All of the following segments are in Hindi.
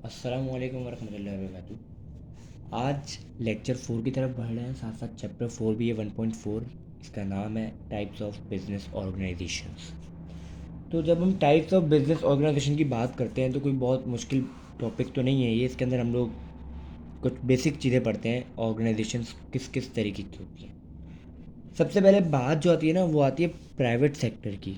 अस्सलाम वालेकुम वरहमतुल्लाहि वबरकातुहू। आज लेक्चर 4 की तरफ बढ़ रहे हैं, साथ साथ चैप्टर 4 भी है 1.4। इसका नाम है टाइप्स ऑफ बिजनेस ऑर्गेनाइजेशंस। तो जब हम टाइप्स ऑफ बिजनेस ऑर्गेनाइजेशन की बात करते हैं तो कोई बहुत मुश्किल टॉपिक तो नहीं है ये। इसके अंदर हम लोग कुछ बेसिक चीज़ें पढ़ते हैं, ऑर्गेनाइजेशंस किस किस तरीके की होती हैं। सबसे पहले बात जो आती है ना, वो आती है प्राइवेट सेक्टर की।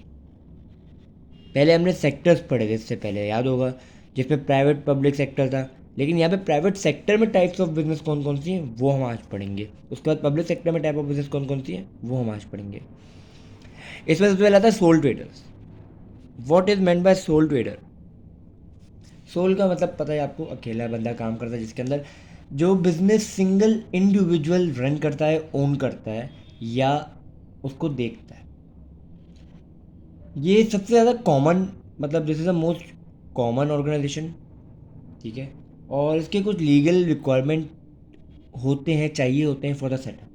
पहले हमने सेक्टर्स पढ़े थे, इससे पहले याद होगा, जिसमें प्राइवेट पब्लिक सेक्टर था। लेकिन यहाँ पे प्राइवेट सेक्टर में टाइप्स ऑफ बिजनेस कौन कौन सी हैं वो हम आज पढ़ेंगे। उसके बाद पब्लिक सेक्टर में टाइप ऑफ बिजनेस कौन कौन सी हैं वो हम आज पढ़ेंगे। इसमें सबसे पहले आता है sole traders. What is meant by sole trader? Sole का मतलब पता है आपको, अकेला बंदा काम करता है, जिसके अंदर जो बिजनेस सिंगल इंडिविजुअल रन करता है, ओन करता है या उसको देखता है। ये सबसे ज़्यादा कॉमन, मतलब this is the most common organisation. ठीक है। और इसके कुछ लीगल रिक्वायरमेंट होते हैं, चाहिए होते हैं फॉर द सेटअप,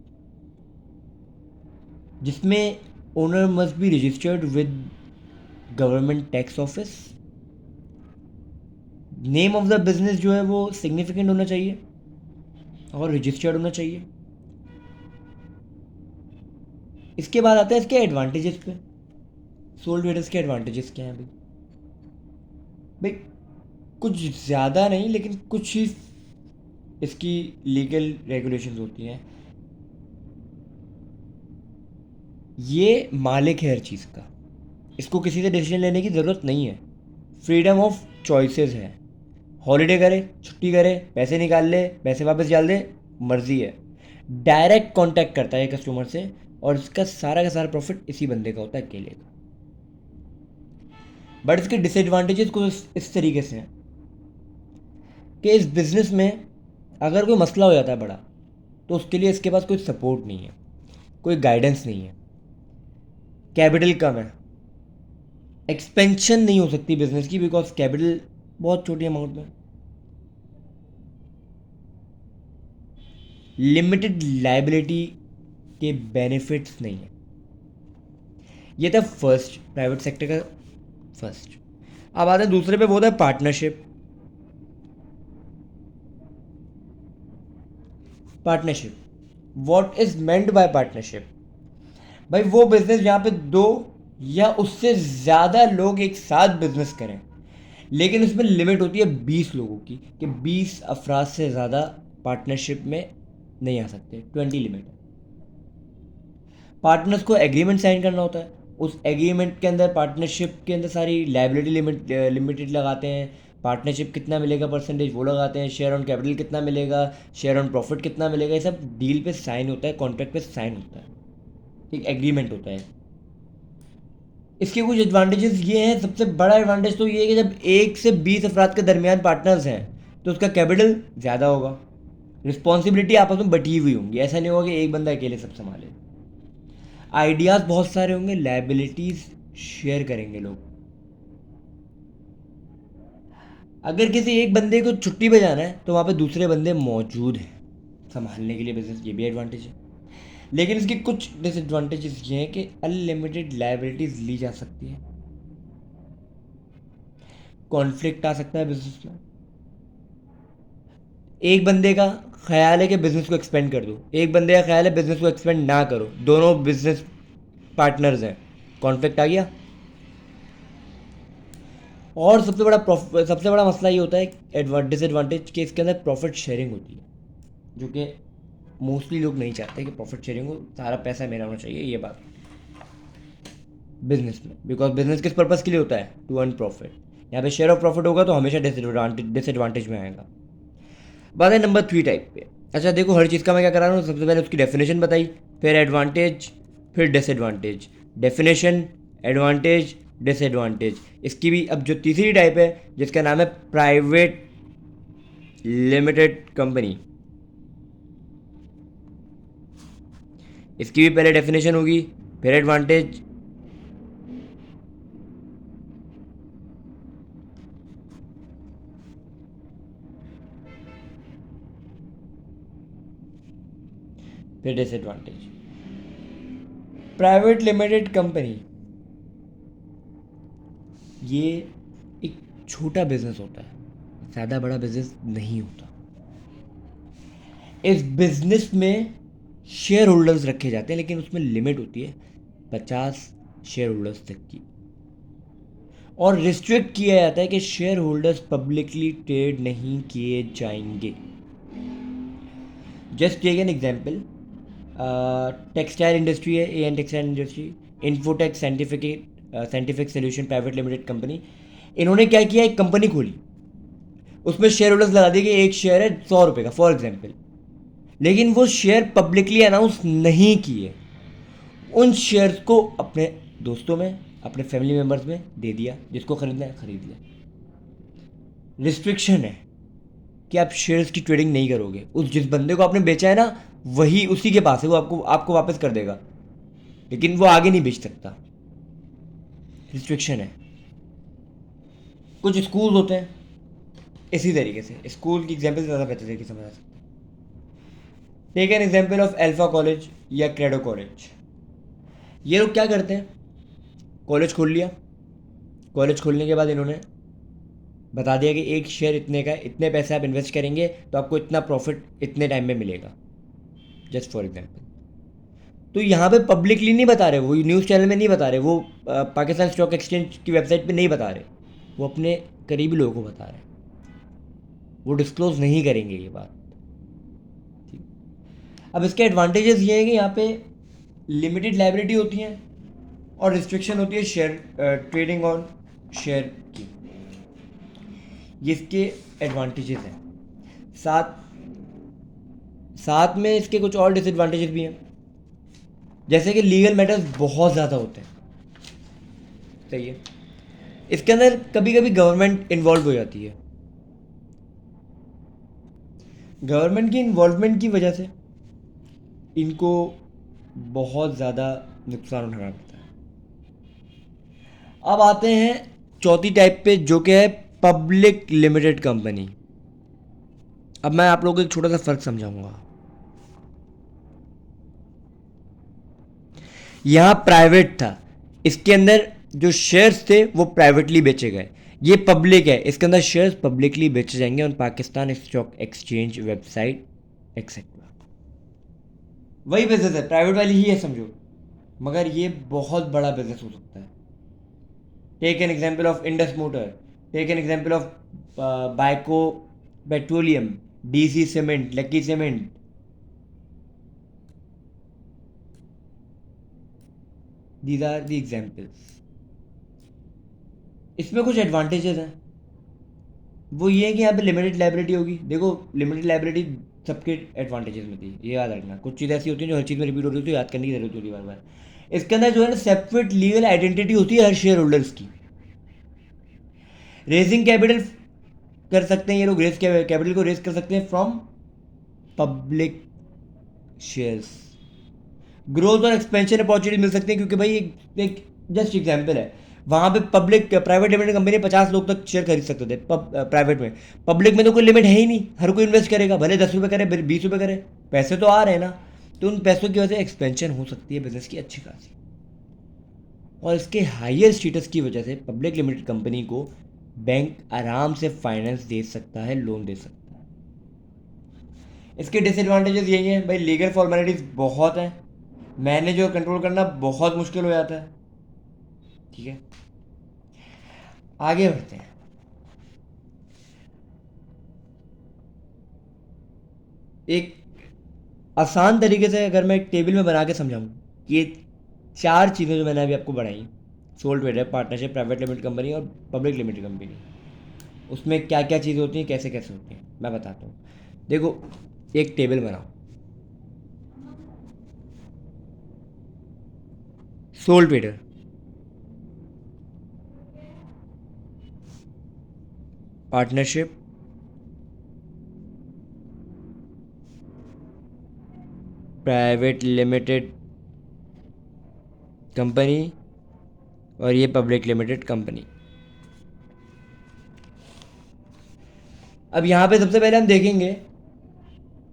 जिसमें owner must be registered with government tax office. Name of the business जो है वो सिग्निफिकेंट होना चाहिए और रजिस्टर्ड होना चाहिए। इसके बाद आते हैं इसके एडवांटेजेस पे। सोल ट्रेडर्स के एडवांटेजेस क्या हैं भाई? भाई कुछ ज़्यादा नहीं, लेकिन कुछ ही इसकी लीगल रेगुलेशंस होती हैं। ये मालिक है हर चीज़ का, इसको किसी से डिसीजन लेने की ज़रूरत नहीं है। फ्रीडम ऑफ चॉइसेस है। हॉलीडे करे, छुट्टी करे, पैसे निकाल ले, पैसे वापस डाल दे, मर्जी है। डायरेक्ट कांटेक्ट करता है कस्टमर से और इसका सारा का सारा प्रॉफिट इसी बंदे का होता है, अकेले का। बट इसके डिसएडवांटेजेस कुछ इस तरीके से हैं कि इस बिज़नेस में अगर कोई मसला हो जाता है बड़ा, तो उसके लिए इसके पास कोई सपोर्ट नहीं है, कोई गाइडेंस नहीं है, कैपिटल कम है, एक्सपेंशन नहीं हो सकती बिजनेस की बिकॉज कैपिटल बहुत छोटी अमाउंट में, लिमिटेड लाइबिलिटी के बेनिफिट्स नहीं है। ये था फर्स्ट, प्राइवेट सेक्टर का फर्स्ट। अब आते हैं दूसरे पे, वो होता है partnership. Partnership, what is meant bye partnership? भाई वो बिजनेस जहाँ पे दो या उससे ज़्यादा लोग एक साथ बिजनेस करें, लेकिन उसमें लिमिट होती है 20 लोगों की, कि 20 अफराद से ज़्यादा पार्टनरशिप में नहीं आ सकते, 20 लिमिट है। पार्टनर्स को एग्रीमेंट साइन करना होता है। उस एग्रीमेंट के अंदर, पार्टनरशिप के अंदर सारी लाइबिलिटी लिमिटेड लगाते हैं। पार्टनरशिप कितना मिलेगा परसेंटेज वो लगाते हैं। शेयर ऑन कैपिटल कितना मिलेगा, शेयर ऑन प्रॉफिट कितना मिलेगा, ये सब डील पे साइन होता है, कॉन्ट्रैक्ट पे साइन होता है, एक एग्रीमेंट होता है। इसके कुछ एडवांटेजेस ये हैं। सबसे बड़ा एडवांटेज तो ये है कि जब 1 से 20 अफराद के दरमियान पार्टनर्स हैं तो उसका कैपिटल ज़्यादा होगा, रिस्पॉन्सिबिलिटी आपस में बटी हुई होंगी। ऐसा नहीं होगा कि एक बंदा अकेले सब संभाले। आइडियाज़ बहुत सारे होंगे, लाइबिलिटीज़ शेयर करेंगे लोग। अगर किसी एक बंदे को छुट्टी पे जाना है तो वहाँ पे दूसरे बंदे मौजूद हैं संभालने के लिए बिजनेस, ये भी एडवांटेज है। लेकिन इसके कुछ डिसएडवांटेजेस ये हैं कि अनलिमिटेड लाइबिलिटीज़ ली जा सकती है, कॉन्फ्लिक्ट आ सकता है बिजनेस में। एक बंदे का ख्याल है कि बिजनेस को एक्सपेंड कर दो, एक बंदे का ख्याल है बिजनेस को एक्सपेंड ना करो, दोनों बिजनेस पार्टनर्स हैं, कॉन्फ्लिक्ट आ गया। और सबसे बड़ा मसला ये होता है डिसएडवांटेज, कि इसके अंदर प्रॉफिट शेयरिंग होती है, जो कि मोस्टली लोग नहीं चाहते कि प्रॉफिट शेयरिंग हो, सारा पैसा मेरा होना चाहिए, ये बात बिजनेस में। बिकॉज बिजनेस किस पर्पज़ के लिए होता है? To earn profit. यहाँ पे शेयर ऑफ प्रॉफिट होगा तो हमेशा डिसएडवांटेज में आएगा। बात है नंबर 3 टाइप पे। अच्छा देखो, हर चीज़ का मैं क्या करा रहा हूँ, सबसे पहले उसकी डेफिनेशन बताई, फिर एडवांटेज, फिर डिसएडवांटेज। Definition, advantage, disadvantage. इसकी भी अब जो तीसरी टाइप है, जिसका नाम है प्राइवेट लिमिटेड कंपनी, इसकी भी पहले डेफिनेशन होगी, फिर एडवांटेज, फिर डिसएडवांटेज। प्राइवेट लिमिटेड कंपनी ये एक छोटा बिजनेस होता है, ज़्यादा बड़ा बिजनेस नहीं होता। इस बिजनेस में शेयर होल्डर्स रखे जाते हैं, लेकिन उसमें लिमिट होती है 50 शेयर होल्डर्स तक की, और रिस्ट्रिक्ट किया जाता है कि शेयर होल्डर्स पब्लिकली ट्रेड नहीं किए जाएंगे। Just take an example, textile industry है, a an textile industry, Infotech scientific solution private limited company. इन्होंने क्या किया, एक कंपनी खोली, उसमें शेयर होल्डर्स लगा दिए कि एक शेयर है 100 रुपये का फॉर एग्जाम्पल, लेकिन वो शेयर पब्लिकली अनाउंस नहीं किए। उन शेयर्स को अपने दोस्तों में, अपने फैमिली मेम्बर्स में दे दिया, जिसको खरीदना है खरीद लिया। रिस्ट्रिक्शन है कि आप शेयर्स की ट्रेडिंग नहीं करोगे। उस जिस बंदे को आपने बेचा है ना, वही उसी के पास है, वो आपको वापस कर देगा, लेकिन वो आगे नहीं बेच सकता। रिस्ट्रिक्शन है। कुछ स्कूल होते हैं इसी तरीके से, स्कूल की एग्जाम्पल ज़्यादा बेहतर तरीके से समझा सकते हैं। Take an example of alpha college या क्रेडो कॉलेज। ये लोग क्या करते हैं, कॉलेज खोल लिया, कॉलेज खोलने के बाद इन्होंने बता दिया कि एक शेयर इतने का, इतने पैसे आप इन्वेस्ट करेंगे तो आपको इतना प्रॉफिट इतने टाइम में मिलेगा, जस्ट फॉर एग्जाम्पल। तो यहाँ पे पब्लिकली नहीं बता रहे, वो न्यूज़ चैनल में नहीं बता रहे, वो पाकिस्तान स्टॉक एक्सचेंज की वेबसाइट पे नहीं बता रहे, वो अपने करीबी लोगों को बता रहे हैं, वो डिस्क्लोज नहीं करेंगे ये बात। अब इसके एडवांटेजेस ये है कि यहाँ पे लिमिटेड लाइबिलिटी होती है और रिस्ट्रिक्शन होती है शेयर ट्रेडिंग ऑन शेयर की। ये इसके एडवांटेजेस हैं। साथ साथ में इसके कुछ और डिसएडवांटेजेस भी हैं, जैसे कि लीगल मैटर्स बहुत ज़्यादा होते हैं। सही है, इसके अंदर कभी कभी गवर्नमेंट इन्वॉल्व हो जाती है। गवर्नमेंट की इन्वॉल्वमेंट की वजह से इनको बहुत ज़्यादा नुकसान उठाना पड़ता है। अब आते हैं चौथी टाइप पे, जो कि है पब्लिक लिमिटेड कंपनी। अब मैं आप लोगों को एक छोटा सा फर्क समझाऊंगा। यहाँ प्राइवेट था, इसके अंदर जो शेयर्स थे वो प्राइवेटली बेचे गए। ये पब्लिक है, इसके अंदर शेयर्स पब्लिकली बेचे जाएंगे on Pakistan stock exchange website etcetera. वही बिजनेस है, प्राइवेट वाली ही है समझो, मगर ये बहुत बड़ा बिजनेस हो सकता है। Take an example of Indus Motor, take an example of Byco Petroleum, DC cement, lucky cement. These are the examples. इसमें कुछ एडवांटेजेस हैं, वो ये है कि यहाँ पे लिमिटेड लाइबिलिटी होगी। देखो, लिमिटेड लाइबिलिटी सबके एडवांटेजेस में थी, ये याद रखना। कुछ चीज़ें ऐसी होती हैं जो हर चीज़ में रिपीट होती है, तो याद करने की जरूरत होती है बार बार। इसके अंदर जो है ना, सेपरेट लीगल आइडेंटिटी होती है हर शेयर होल्डर्स की। रेजिंग कैपिटल कर सकते हैं ये लोग, रेज कैपिटल को रेज कर सकते हैं फ्रॉम पब्लिक शेयर्स। ग्रोथ और एक्सपेंशन अपॉर्चुनिटी मिल सकते हैं, क्योंकि भाई एक जस्ट एग्जाम्पल है, वहाँ पे पब्लिक प्राइवेट लिमिटेड कंपनी 50 लोग तक शेयर खरीद सकते थे प्राइवेट में। पब्लिक में तो कोई लिमिट है ही नहीं, हर कोई इन्वेस्ट करेगा, भले 10 रुपये करे, 20 रुपये करे, पैसे तो आ रहे हैं ना। तो उन पैसों की वजह से एक्सपेंशन हो सकती है बिजनेस की अच्छी खासी, और इसके हायर स्टेटस की वजह से पब्लिक लिमिटेड कंपनी को बैंक आराम से फाइनेंस दे सकता है, लोन दे सकता है। इसके डिसएडवांटेजेस यही हैं भाई, लीगल फॉर्मेलिटीज बहुत हैं, मैनेज और कंट्रोल करना बहुत मुश्किल हो जाता है। ठीक है, आगे बढ़ते हैं। एक आसान तरीके से अगर मैं एक टेबल में बना के समझाऊँ, ये 4 चीज़ें जो मैंने अभी आपको बढ़ाई, soul trader, partnership, private limited company और पब्लिक लिमिटेड कंपनी, उसमें क्या क्या चीज़ें होती हैं, कैसे कैसे होती हैं, मैं बताता हूँ। देखो, एक टेबल बनाओ, soul trader, partnership, private limited company और ये पब्लिक लिमिटेड कंपनी। अब यहाँ पे सबसे पहले हम देखेंगे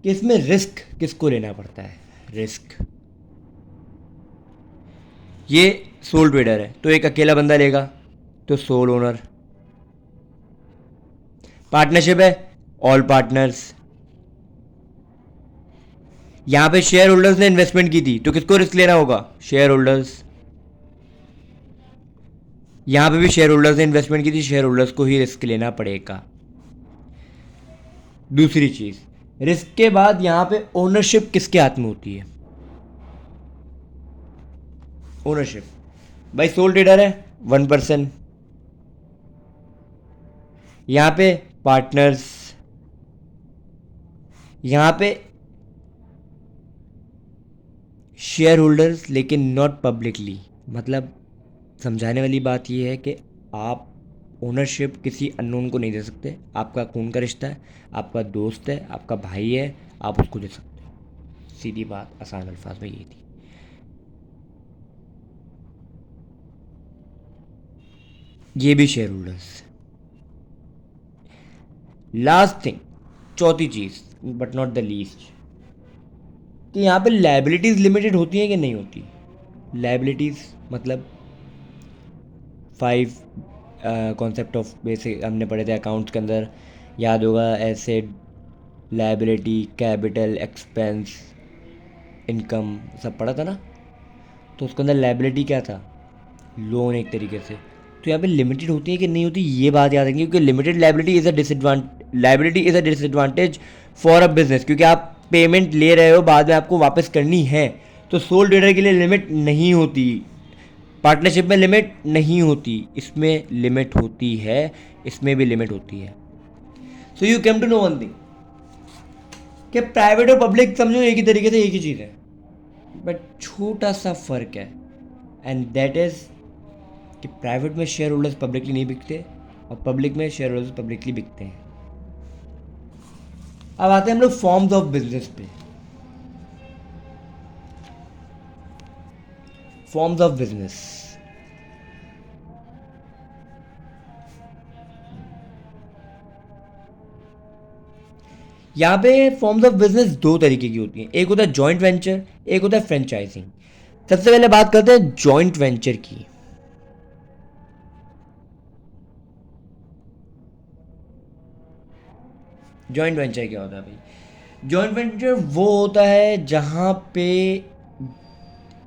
कि इसमें रिस्क किसको लेना पड़ता है। रिस्क, ये सोल ट्रेडर है तो एक अकेला बंदा लेगा, तो सोल ओनर। पार्टनरशिप है, ऑल पार्टनर्स। यहां पे शेयर होल्डर्स ने इन्वेस्टमेंट की थी तो किसको रिस्क लेना होगा? Share holders. यहां पे भी शेयर होल्डर्स ने इन्वेस्टमेंट की थी, शेयर होल्डर्स को ही रिस्क लेना पड़ेगा। दूसरी चीज, रिस्क के बाद यहां पे ओनरशिप किसके हाथ में होती है? ओनरशिप भाई सोल ट्रेडर है 1%, यहां पे पार्टनर्स, यहां पे शेयर होल्डर्स, लेकिन नॉट पब्लिकली। मतलब समझाने वाली बात यह है कि आप ओनरशिप किसी अननोन को नहीं दे सकते। आपका खून का रिश्ता है, आपका दोस्त है, आपका भाई है, आप उसको दे सकते हो। सीधी बात आसान अल्फाज में ये थी। ये भी शेयर होल्डर्स। लास्ट थिंग, चौथी चीज बट नॉट द लीस्ट, कि यहाँ पे लाइबिलिटीज लिमिटेड होती हैं कि नहीं होती? लाइबिलिटीज मतलब 5 कॉन्सेप्ट ऑफ बेसिक हमने पढ़े थे अकाउंट्स के अंदर, याद होगा। Asset, liability, capital, expense, income, सब पढ़ा था ना। तो उसके अंदर लाइबिलिटी क्या था? लोन एक तरीके से। तो यहाँ पे लिमिटेड होती है कि नहीं होती, ये बात याद रखेंगे, क्योंकि limited liability is a disadvantage for a business, क्योंकि आप पेमेंट ले रहे हो, बाद में आपको वापस करनी है। तो सोल ट्रेडर के लिए लिमिट नहीं होती, पार्टनरशिप में लिमिट नहीं होती, इसमें लिमिट होती है, इसमें भी लिमिट होती है। So you came to know one thing, कि प्राइवेट और पब्लिक समझो एक ही तरीके से एक ही चीज़ है, बट छोटा सा फर्क है, एंड दैट इज कि प्राइवेट में शेयर होल्डर्स पब्लिकली नहीं बिकते और पब्लिक में शेयर होल्डर्स पब्लिकली बिकते हैं। अब आते हैं हम लोग फॉर्म्स ऑफ बिजनेस पे। फॉर्म्स ऑफ बिजनेस, यहाँ पे फॉर्म्स ऑफ बिजनेस दो तरीके की होती हैं, एक होता है जॉइंट वेंचर, एक होता है फ्रेंचाइजिंग। सबसे पहले बात करते हैं जॉइंट वेंचर की। जॉइंट वेंचर क्या होता है भाई? जॉइंट वेंचर वो होता है जहां पे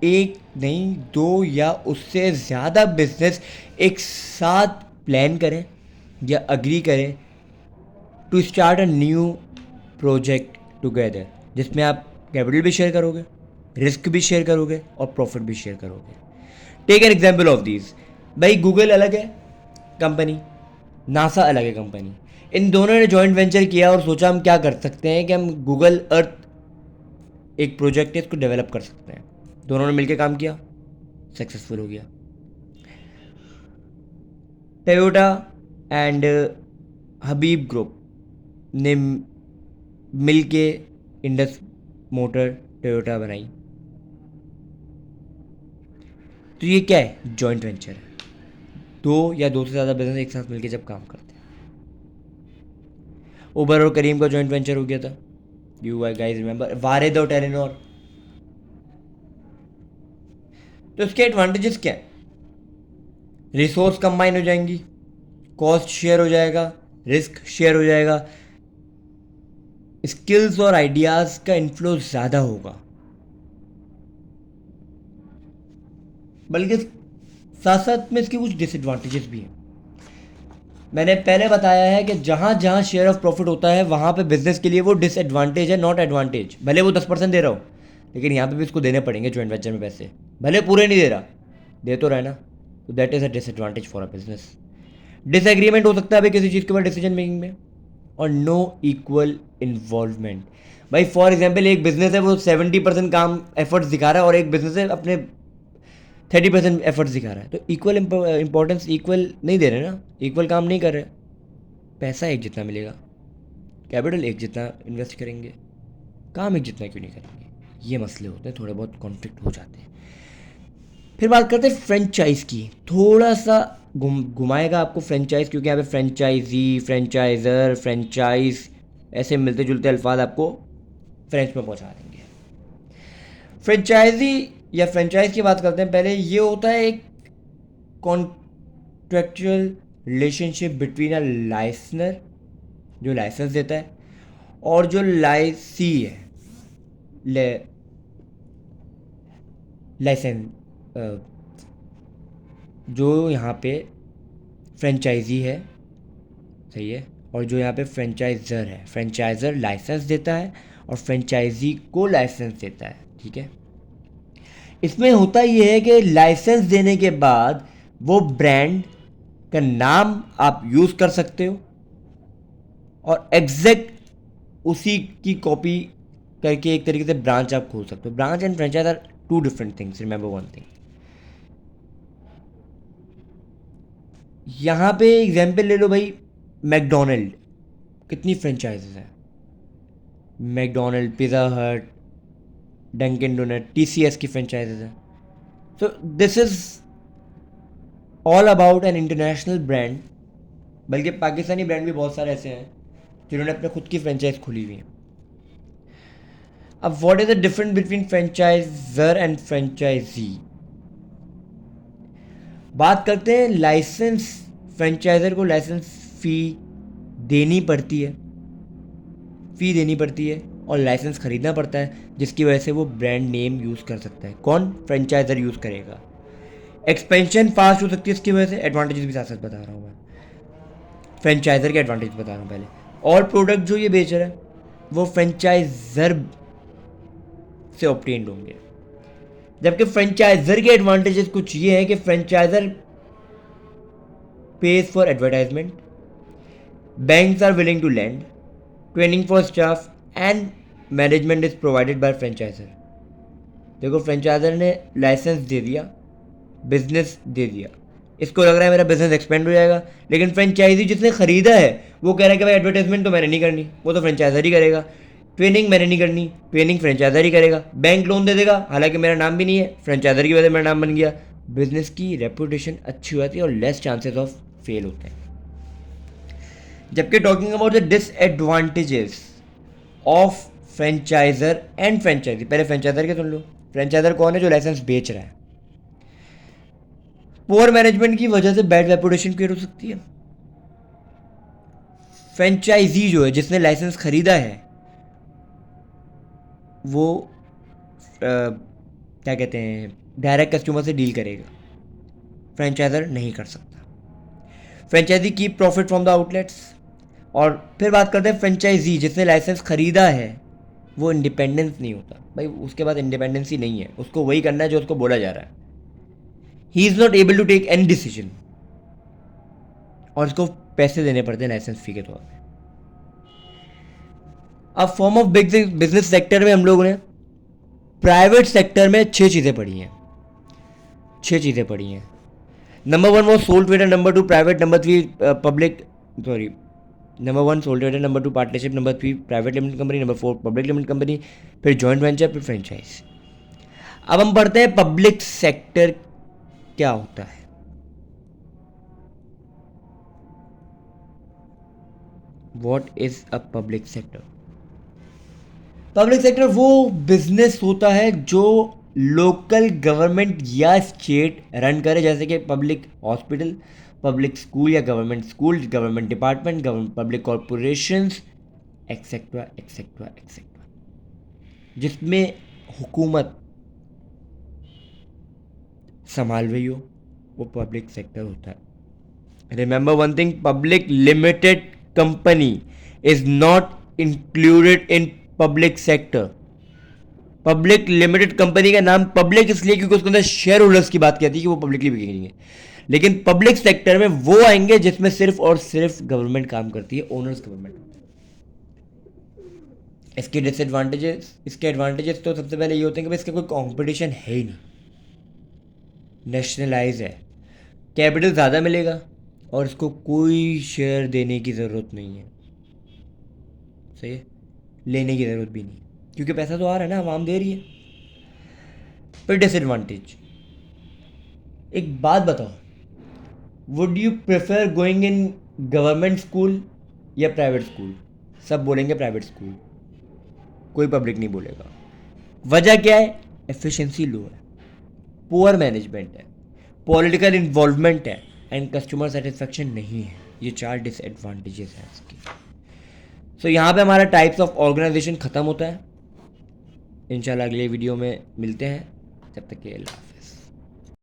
एक नहीं, दो या उससे ज़्यादा बिजनेस एक साथ प्लान करें या अग्री करें to start a new project together, जिसमें आप कैपिटल भी शेयर करोगे, रिस्क भी शेयर करोगे और प्रॉफिट भी शेयर करोगे। Take an example of these. भाई गूगल अलग है कंपनी, नासा अलग है कंपनी, इन दोनों ने जॉइंट वेंचर किया और सोचा हम क्या कर सकते हैं कि हम गूगल अर्थ एक प्रोजेक्ट है, इसको डेवलप कर सकते हैं। दोनों ने मिलकर काम किया, सक्सेसफुल हो गया। टोयोटा एंड हबीब ग्रुप ने मिल के इंडस मोटर टोयोटा बनाई। तो ये क्या है? जॉइंट वेंचर है। दो या दो से ज़्यादा बिजनेस एक साथ मिलकर जब काम करते हैं। उबर और करीम का जॉइंट वेंचर हो गया था, यू गाइस रिमेंबर, वारेद और टेलीनॉर। तो इसके एडवांटेजेस क्या है? रिसोर्स कंबाइन हो जाएंगी, कॉस्ट शेयर हो जाएगा, रिस्क शेयर हो जाएगा, स्किल्स और आइडियाज़ का इन्फ्लो ज़्यादा होगा। बल्कि साथ साथ में इसके कुछ डिसएडवांटेजेस भी हैं। मैंने पहले बताया है कि जहाँ जहाँ शेयर ऑफ प्रॉफिट होता है वहाँ पे बिजनेस के लिए वो डिसएडवांटेज है, नॉट एडवांटेज। भले वो 10% दे रहा हो, लेकिन यहाँ पे भी इसको देने पड़ेंगे जॉइंट वेंचर में पैसे, भले पूरे नहीं दे रहा, दे तो रहा है ना। तो that is a disadvantage for a business. Disagreement हो सकता है भाई किसी चीज़ के ऊपर डिसीजन मेकिंग में, और नो इक्वल इन्वॉल्वमेंट। भाई फॉर एग्जाम्पल एक बिजनेस है वो 70% काम एफर्ट्स दिखा रहा है और एक बिजनेस है अपने 30% एफर्ट्स दिखा रहा है, तो इक्वल इंपॉर्टेंस इक्वल नहीं दे रहे ना, इक्वल काम नहीं कर रहे। पैसा एक जितना मिलेगा, कैपिटल एक जितना इन्वेस्ट करेंगे, काम एक जितना क्यों नहीं करेंगे? ये मसले होते हैं, थोड़े बहुत कॉन्फ्लिक्ट हो जाते हैं। फिर बात करते हैं फ्रेंचाइज की। थोड़ा सा घुमाएगा आपको फ्रेंचाइज, क्योंकि यहाँ पे फ्रेंचाइजी, फ्रेंचाइजर, फ्रेंचाइज ऐसे मिलते जुलते अल्फाज आपको फ्रेंच में पहुँचा देंगे। फ्रेंचाइजी या फ्रेंचाइज की बात करते हैं पहले। ये होता है एक contractual relationship between a licensor जो लाइसेंस देता है, और जो लाइसी है, लाइसेंस, जो यहाँ पे फ्रेंचाइजी है, सही है, और जो यहाँ पे फ्रेंचाइज़र है, फ्रेंचाइज़र लाइसेंस देता है और फ्रेंचाइजी को लाइसेंस देता है, ठीक है। इसमें होता ये है कि लाइसेंस देने के बाद वो ब्रांड का नाम आप यूज़ कर सकते हो और एग्जैक्ट उसी की कॉपी करके एक तरीके से ब्रांच आप खोल सकते हो। Branch and franchise are two different things, remember one thing. यहाँ पे एग्जाम्पल ले लो भाई, मैकडोनल्ड, कितनी फ्रेंचाइजेस हैं, मैकडोनल्ड, पिज़्ज़ा हट, डंकिन डोनट, TCS की फ्रेंचाइजेस हैं। So this is all about an international brand, बल्कि पाकिस्तानी ब्रांड भी बहुत सारे ऐसे हैं जिन्होंने अपने खुद की फ्रेंचाइज खुली हुई है। अब what is the difference between franchiser and franchisee? बात करते हैं लाइसेंस। फ्रेंचाइजर को लाइसेंस फ़ी देनी पड़ती है, और लाइसेंस ख़रीदना पड़ता है, जिसकी वजह से वो ब्रांड नेम यूज़ कर सकता है। कौन? फ्रेंचाइजर यूज़ करेगा। एक्सपेंशन फास्ट हो सकती है इसकी वजह से, एडवांटेजेस भी साथ साथ बता रहा हूँ मैं, फ्रेंचाइजर के एडवांटेज बता रहा हूँ पहले। और प्रोडक्ट जो ये बेच रहा है वो फ्रेंचाइजर से ऑब्टेन्ड होंगे, जबकि फ्रेंचाइजर के एडवांटेजेस कुछ ये हैं कि franchisor pays for advertisement, banks are willing to lend, training for staff and management is provided by franchisor। देखो, फ्रेंचाइजर ने लाइसेंस दे दिया, बिजनेस दे दिया, इसको लग रहा है मेरा बिजनेस एक्सपेंड हो जाएगा, लेकिन फ्रेंचाइजी जिसने खरीदा है वो कह रहा है कि भाई एडवर्टाइजमेंट तो मैंने नहीं करनी, वो तो फ्रेंचाइजर ही करेगा। ट्रेनिंग मैंने नहीं करनी, ट्रेनिंग फ्रेंचाइजर ही करेगा। बैंक लोन दे देगा, हालांकि मेरा नाम भी नहीं है, फ्रेंचाइजर की वजह से मेरा नाम बन गया। बिजनेस की रेपुटेशन अच्छी हो जाती है और लेस चांसेस ऑफ फेल होते हैं। जबकि talking about the disadvantages of franchiser and franchisee, पहले फ्रेंचाइजर के सुन लो। फ्रेंचाइजर कौन है? जो लाइसेंस बेच रहा है। पुअर मैनेजमेंट की वजह से बैड रेपुटेशन क्रिएट हो सकती है। फ्रेंचाइजी जो है, जिसने लाइसेंस खरीदा है, वो क्या कहते हैं, डायरेक्ट कस्टमर से डील करेगा, फ्रेंचाइजर नहीं कर सकता। Franchisee keep profit from the outlets. और फिर बात करते हैं फ्रेंचाइजी जिसने लाइसेंस खरीदा है, वो इंडिपेंडेंस नहीं होता भाई, उसके बाद इंडिपेंडेंसी नहीं है, उसको वही करना है जो उसको बोला जा रहा है। He is not able to take any decision, और उसको पैसे देने पड़ते हैं लाइसेंस फी के तौर पे। अब फॉर्म ऑफ बिजनेस सेक्टर में हम लोगों ने प्राइवेट सेक्टर में 6 चीज़ें पढ़ी हैं। नंबर 1 वो soul trader, number 2 private, number 3 number 1 soul trader, number 2 partnership, number 3 private limited company, number 4 public limited company, फिर जॉइंट वेंचर, फिर फ्रेंचाइज। अब हम पढ़ते हैं पब्लिक सेक्टर क्या होता है। What is a public sector? Public sector वो बिजनेस होता है जो लोकल गवर्नमेंट या स्टेट रन करे, जैसे कि पब्लिक हॉस्पिटल, पब्लिक स्कूल या government school, government department, public corporations, etcetera etcetera etcetera, जिसमें हुकूमत संभाल रही हो, वो पब्लिक सेक्टर होता है। Remember one thing, public limited company is not included in public sector. Public limited company का नाम पब्लिक इसलिए क्योंकि उसके अंदर शेयर होल्डर्स की बात कहती है कि वो पब्लिकली बिकेंगे, लेकिन पब्लिक सेक्टर में वो आएंगे जिसमें सिर्फ और सिर्फ गवर्नमेंट काम करती है, ओनर्स गवर्नमेंट। इसके एडवांटेजेस तो सबसे पहले ये होते हैं कि इसका कोई कंपटीशन है ही नहीं, नेशनलाइज है, कैपिटल ज़्यादा मिलेगा और इसको कोई शेयर देने की ज़रूरत नहीं है, सही है, लेने की ज़रूरत भी नहीं, क्योंकि पैसा तो आ रहा है ना, आवाम दे रही है। फिर डिसएडवांटेज, एक बात बताओ, would you prefer going in government school या प्राइवेट स्कूल? सब बोलेंगे प्राइवेट स्कूल, कोई पब्लिक नहीं बोलेगा। वजह क्या है? एफिशिएंसी लो है, पुअर मैनेजमेंट है, पॉलिटिकल इन्वॉल्वमेंट है, एंड कस्टमर सेटिस्फेक्शन नहीं है। ये 4 डिसएडवांटेजेस हैं इसके। सो यहाँ पे हमारा टाइप्स ऑफ ऑर्गेनाइजेशन ख़त्म होता है। इंशाल्लाह अगले वीडियो में मिलते हैं, जब तक के लिए अल्लाह हाफ़िज़।